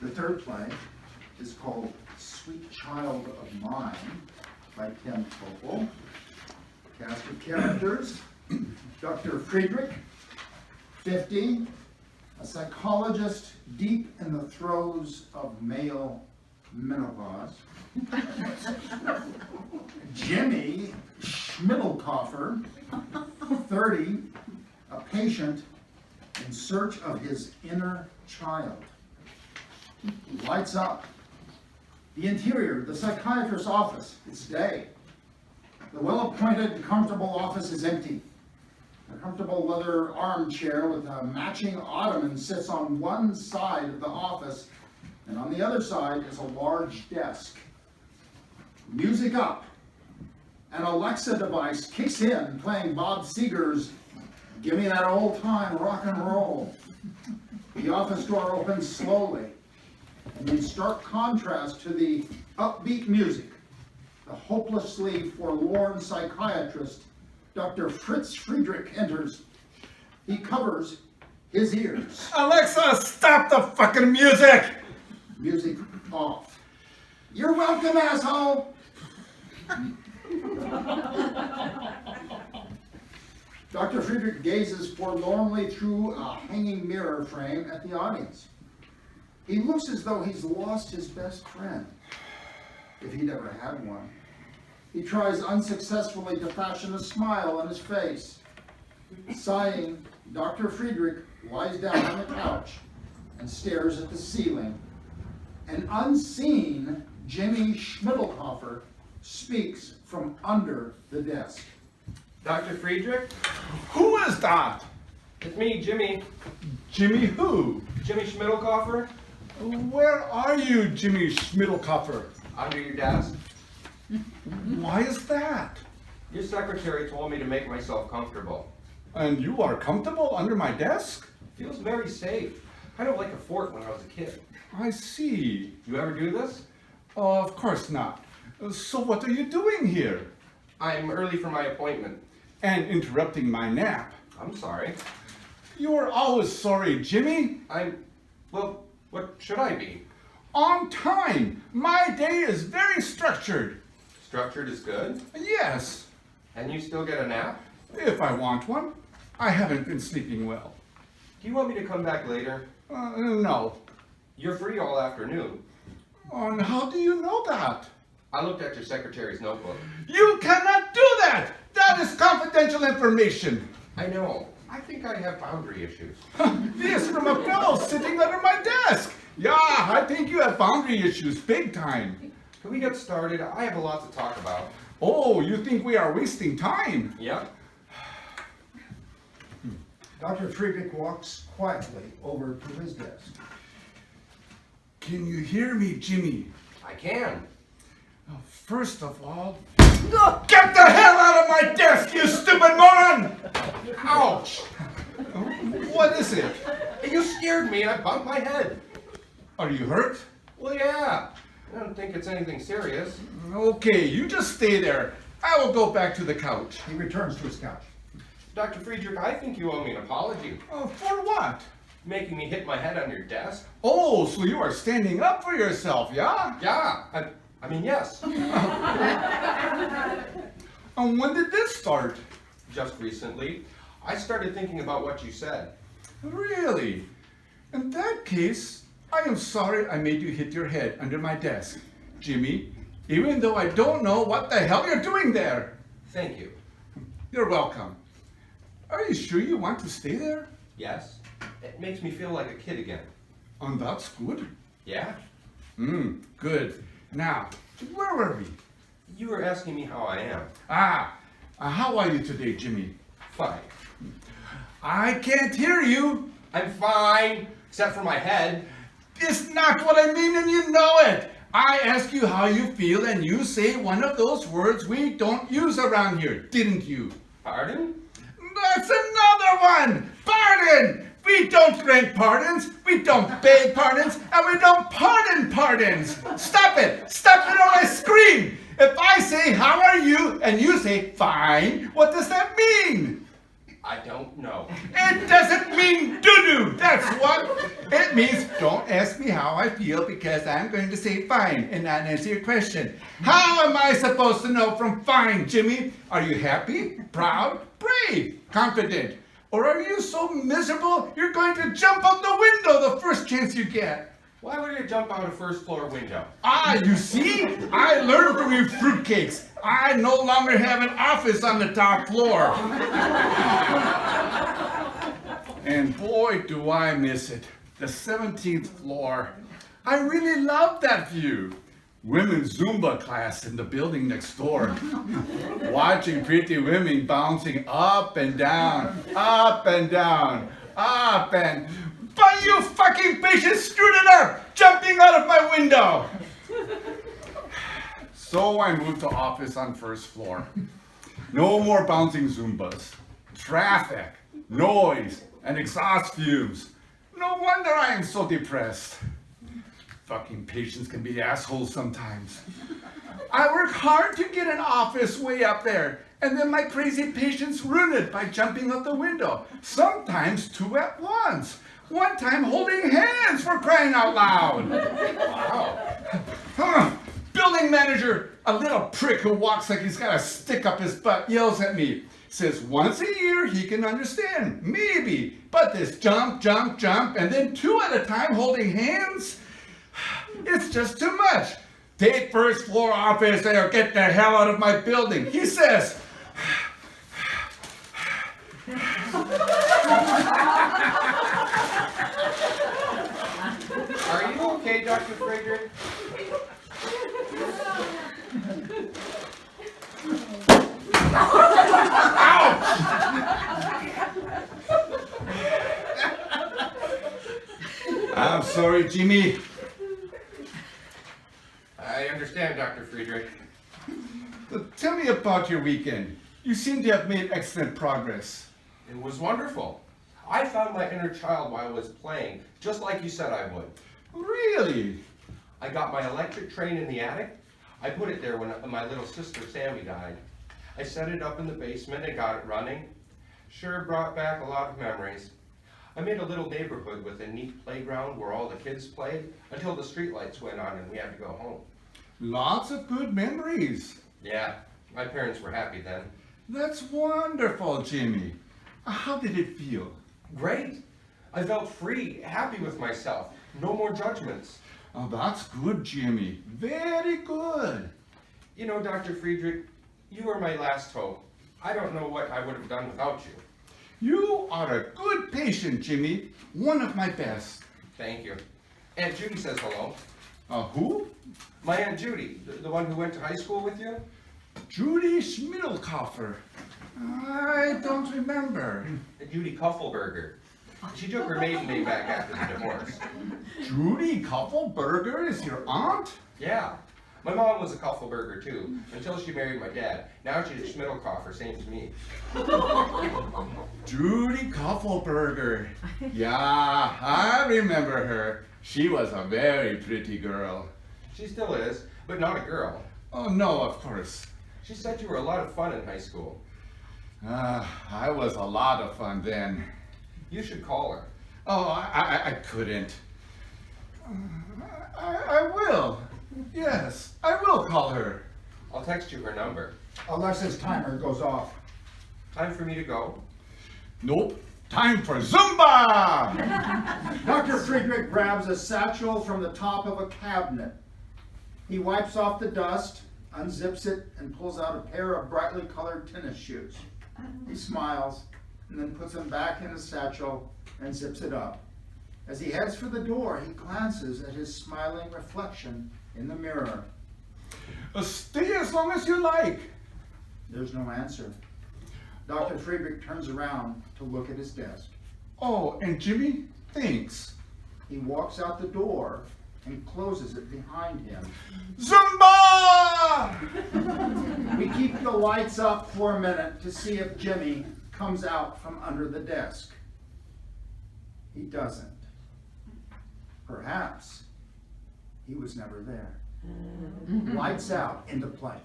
The third play is called Sweet Child of Mine by Tim Toepel. Cast of characters: Dr. Friedrich, 50, a psychologist deep in the throes of male menopause. Jimmy Schmidlkoffer, 30, a patient in search of his inner child. Lights up. The interior, the psychiatrist's office. It's day. The well-appointed, comfortable office is empty. A comfortable leather armchair with a matching ottoman sits on one side of the office, and on the other side is a large desk. Music up. An Alexa device kicks in, playing Bob Seger's "Give Me That Old Time Rock and Roll." The office door opens slowly, and in stark contrast to the upbeat music, the hopelessly forlorn psychiatrist, Dr. Fritz Friedrich, enters. He covers his ears. Alexa, stop the fucking music! Music off. You're welcome, asshole! Dr. Friedrich gazes forlornly through a hanging mirror frame at the audience. He looks as though he's lost his best friend, if he'd ever had one. He tries unsuccessfully to fashion a smile on his face. Sighing, Dr. Friedrich lies down on the couch and stares at the ceiling. An unseen Jimmy Schmidlkoffer speaks from under the desk. Dr. Friedrich? Who is that? It's me, Jimmy. Jimmy who? Jimmy Schmidlkoffer? Where are you, Jimmy Schmidlkoffer? Under your desk. Why is that? Your secretary told me to make myself comfortable. And you are comfortable under my desk? Feels very safe. Kind of like a fort when I was a kid. I see. You ever do this? Of course not. So what are you doing here? I'm early for my appointment. And interrupting my nap. I'm sorry. You're always sorry, Jimmy. Well, what should I be? On time. My day is very structured. Structured is good? Yes, And you still get a nap? if I want one. I haven't been sleeping well. Do you want me to come back later? No. You're free all afternoon. And how do you know that? I looked at your secretary's notebook. You cannot do that! That is confidential information. I know. I think I have boundary issues. This from a fellow sitting under my desk. Yeah, I think you have boundary issues big time. Can we get started? I have a lot to talk about. Oh, you think we are wasting time? Yep. Dr. Friedrich walks quietly over to his desk. Can you hear me, Jimmy? I can. First of all, get the hell out of my desk, you stupid moron! Ouch! What is it? You scared me and I bumped my head. Are you hurt? Well, yeah. I don't think it's anything serious. Okay, you just stay there. I will go back to the couch. He returns to his couch. Dr. Friedrich, I think you owe me an apology. For what? Making me hit my head on your desk. Oh, so you are standing up for yourself, yeah? Yeah. I mean, yes. And when did this start? Just recently, I started thinking about what you said. Really? In that case, I am sorry I made you hit your head under my desk, Jimmy, even though I don't know what the hell you're doing there. Thank you. You're welcome. Are you sure you want to stay there? Yes. It makes me feel like a kid again. And that's good. Yeah? Good. Now, where were we? You were asking me how I am. How are you today, Jimmy? Fine. I can't hear you. I'm fine, except for my head. It's not what I mean and you know it. I ask you how you feel and you say one of those words we don't use around here, didn't you? Pardon? That's another one! Pardon! We don't grant pardons, we don't beg pardons, and we don't pardon pardons! Stop it! Stop it or I scream! If I say, how are you, and you say, fine, what does that mean? I don't know. It doesn't mean doo-doo, that's what. It means don't ask me how I feel because I'm going to say fine and not answer your question. How am I supposed to know from fine, Jimmy? Are you happy, proud, brave, confident? Or are you so miserable you're going to jump out the window the first chance you get? Why would you jump out a first floor window? Ah, you see? I learned from you fruitcakes. I no longer have an office on the top floor. And boy, do I miss it. The 17th floor. I really love that view. Women's Zumba class in the building next door. Watching pretty women bouncing up and down, up and down, up and... But you fucking patients screwed it up, jumping out of my window. So I moved to office on first floor. No more bouncing Zumbas. Traffic, noise, and exhaust fumes. No wonder I am so depressed. Fucking patients can be assholes sometimes. I work hard to get an office way up there, and then my crazy patients ruin it by jumping out the window. Sometimes two at once. One time holding hands, for crying out loud. Wow. Building manager, a little prick who walks like he's got a stick up his butt, yells at me. Says once a year he can understand, maybe. But this jump, jump, jump, and then two at a time holding hands? It's just too much. Take first floor office or get the hell out of my building, he says. Are you okay, Dr. Frederick? I'm sorry, Jimmy. I understand, Dr. Friedrich. Tell me about your weekend. You seem to have made excellent progress. It was wonderful. I found my inner child while I was playing, just like you said I would. Really? I got my electric train in the attic. I put it there when my little sister Sammy died. I set it up in the basement and got it running. Sure brought back a lot of memories. I made a little neighborhood with a neat playground where all the kids played until the streetlights went on and we had to go home. Lots of good memories. Yeah, my parents were happy then. That's wonderful, Jimmy. How did it feel? Great. I felt free, happy with myself. No more judgments. Oh, that's good, Jimmy. Very good. You know, Dr. Friedrich, you are my last hope. I don't know what I would have done without you. You are a good patient, Jimmy. One of my best. Thank you. Aunt Judy says hello. Who? My Aunt Judy, the one who went to high school with you? Judy Schmidlkoffer. I don't remember. Judy Kuffelberger. She took her maiden name back after the divorce. Judy Kuffelberger is your aunt? Yeah. My mom was a Kuffelberger too, until she married my dad. Now she's a Schmidlkoffer, same as me. Judy Kuffelberger. Yeah, I remember her. She was a very pretty girl. She still is, but not a girl. Oh, no, of course. She said you were a lot of fun in high school. I was a lot of fun then. You should call her. Oh, I couldn't. I will. Yes, I will call her. I'll text you her number. Alexa's timer goes off. Time for me to go. Nope. Time for Zumba! Dr. Friedrich grabs a satchel from the top of a cabinet. He wipes off the dust, unzips it, and pulls out a pair of brightly colored tennis shoes. He smiles, and then puts them back in his satchel and zips it up. As he heads for the door, he glances at his smiling reflection in the mirror. Stay as long as you like. There's no answer. Dr. Friedrich turns around to look at his desk. Oh, and Jimmy, thanks. He walks out the door and closes it behind him. Zumba! We keep the lights up for a minute to see if Jimmy comes out from under the desk. He doesn't. Perhaps he was never there. Lights out into play.